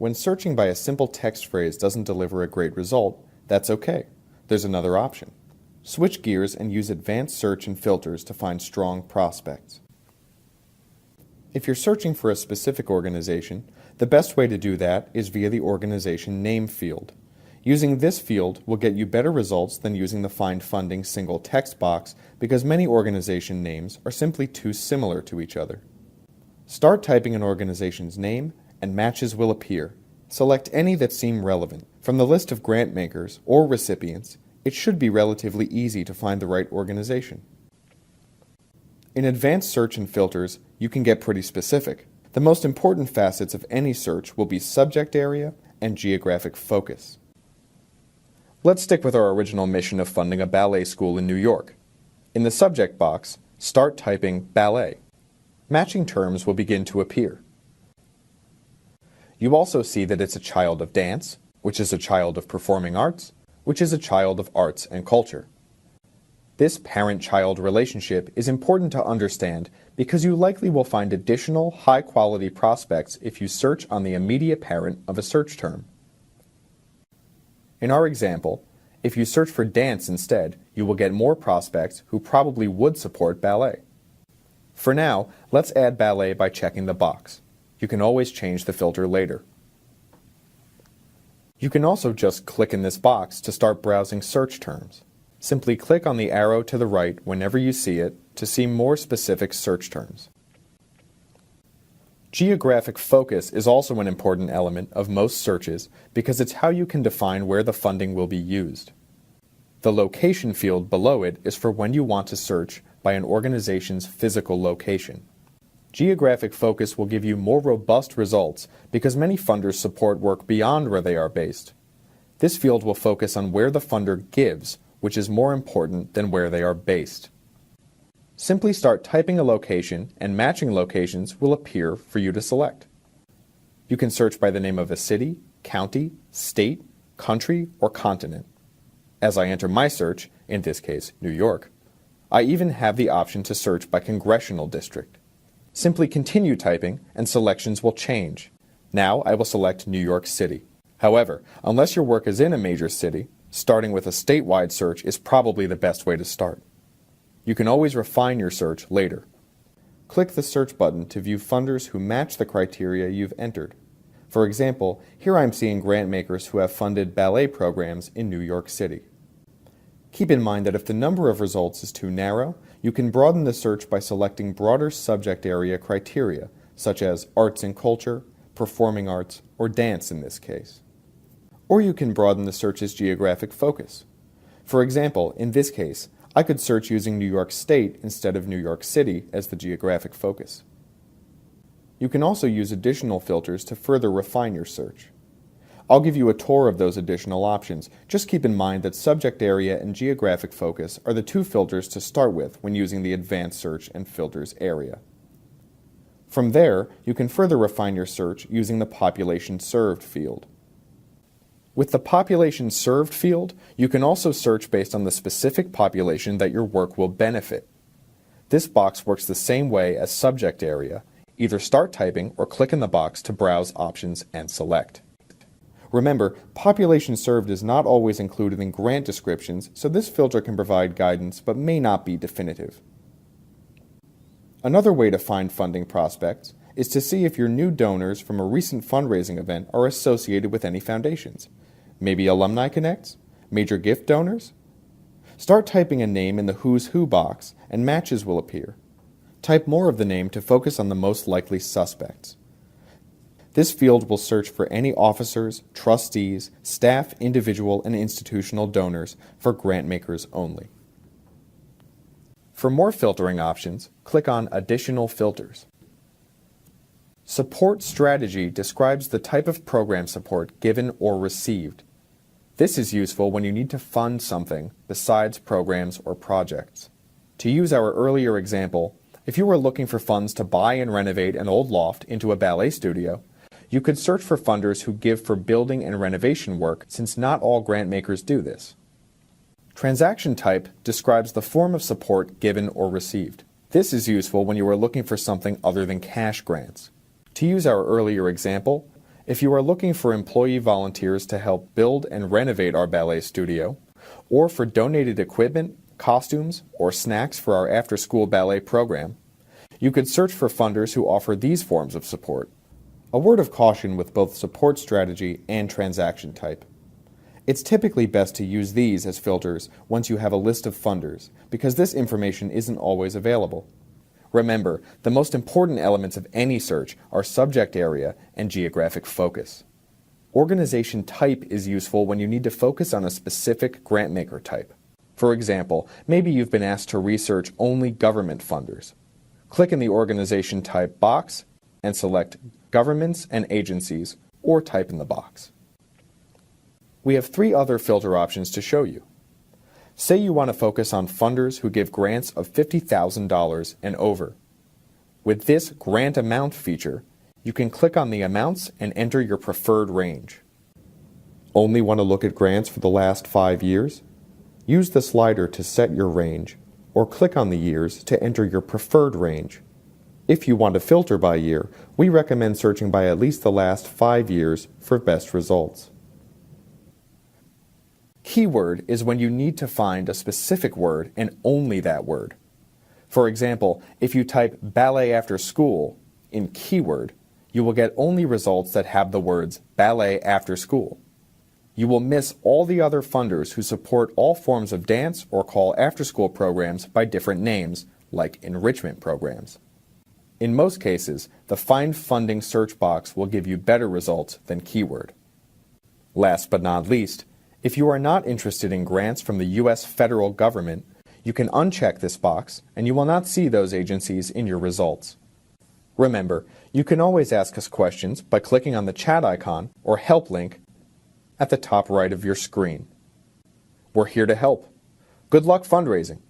when searching by a simple text phrase doesn't deliver a great result, that's okay. There's another option. Switch gears and use advanced search and filters to find strong prospects. If you're searching for a specific organization, the best way to do that is via the organization name field. Using this field will get you better results than using the Find Funding single text box because many organization names are simply too similar to each other. Start typing an organization's name and matches will appear. Select any that seem relevant. From the list of grant makers or recipients, it should be relatively easy to find the right organization. In advanced search and filters, you can get pretty specific. The most important facets of any search will be subject area and geographic focus. Let's stick with our original mission of funding a ballet school in New York. In the subject box, start typing ballet. Matching terms will begin to appear. You also see that it's a child of dance, which is a child of performing arts, which is a child of arts and culture. This parent-child relationship is important to understand because you likely will find additional high-quality prospects if you search on the immediate parent of a search term. In our example, if you search for dance instead, you will get more prospects who probably would support ballet. For now, let's add ballet by checking the box. You can always change the filter later. You can also just click in this box to start browsing search terms. Simply click on the arrow to the right whenever you see it to see more specific search terms. Geographic focus is also an important element of most searches because it's how you can define where the funding will be used. The location field below it is for when you want to search by an organization's physical location. Geographic focus will give you more robust results because many funders support work beyond where they are based. This field will focus on where the funder gives, which is more important than where they are based. Simply start typing a location and matching locations will appear for you to select. You can search by the name of a city, county, state, country, or continent. As I enter my search, in this case, New York, I even have the option to search by congressional district. Simply continue typing and selections will change. Now I will select New York City. However, unless your work is in a major city, starting with a statewide search is probably the best way to start. You can always refine your search later. Click the search button to view funders who match the criteria you've entered. For example, here I'm seeing grant makers who have funded ballet programs in New York City. Keep in mind that if the number of results is too narrow, you can broaden the search by selecting broader subject area criteria, such as arts and culture, performing arts, or dance in this case. Or you can broaden the search's geographic focus. For example, in this case, I could search using New York State instead of New York City as the geographic focus. You can also use additional filters to further refine your search. I'll give you a tour of those additional options. Just keep in mind that subject area and geographic focus are the two filters to start with when using the advanced search and filters area. From there, you can further refine your search using the population served field. With the population served field, you can also search based on the specific population that your work will benefit. This box works the same way as subject area. Either start typing or click in the box to browse options and select. Remember, population served is not always included in grant descriptions, so this filter can provide guidance but may not be definitive. Another way to find funding prospects is to see if your new donors from a recent fundraising event are associated with any foundations. Maybe Alumni Connects? Major gift donors? Start typing a name in the Who's Who box and matches will appear. Type more of the name to focus on the most likely suspects. This field will search for any officers, trustees, staff, individual, and institutional donors for grant makers only. For more filtering options, click on Additional Filters. Support strategy describes the type of program support given or received. This is useful when you need to fund something besides programs or projects. To use our earlier example, if you were looking for funds to buy and renovate an old loft into a ballet studio, you could search for funders who give for building and renovation work, since not all grant makers do this. Transaction type describes the form of support given or received. This is useful when you are looking for something other than cash grants. To use our earlier example, If you are looking for employee volunteers to help build and renovate our ballet studio, or for donated equipment, costumes, or snacks for our after-school ballet program, you could search for funders who offer these forms of support. A word of caution with both support strategy and transaction type. It's typically best to use these as filters once you have a list of funders, because this information isn't always available. Remember, the most important elements of any search are subject area and geographic focus. Organization type is useful when you need to focus on a specific grantmaker type. For example, maybe you've been asked to research only government funders. Click in the organization type box and select Governments and Agencies, or type in the box. We have 3 other filter options to show you. Say you want to focus on funders who give grants of $50,000 and over. With this Grant Amount feature, you can click on the amounts and enter your preferred range. Only want to look at grants for the last 5 years? Use the slider to set your range, or click on the years to enter your preferred range. If you want to filter by year, we recommend searching by at least the last 5 years for best results. Keyword is when you need to find a specific word and only that word. For example, if you type ballet after school in keyword, you will get only results that have the words ballet after school. You will miss all the other funders who support all forms of dance or call after-school programs by different names, like enrichment programs. In most cases, the Find Funding search box will give you better results than keyword. Last but not least, if you are not interested in grants from the U.S. federal government, you can uncheck this box and you will not see those agencies in your results. Remember, you can always ask us questions by clicking on the chat icon or help link at the top right of your screen. We're here to help. Good luck fundraising.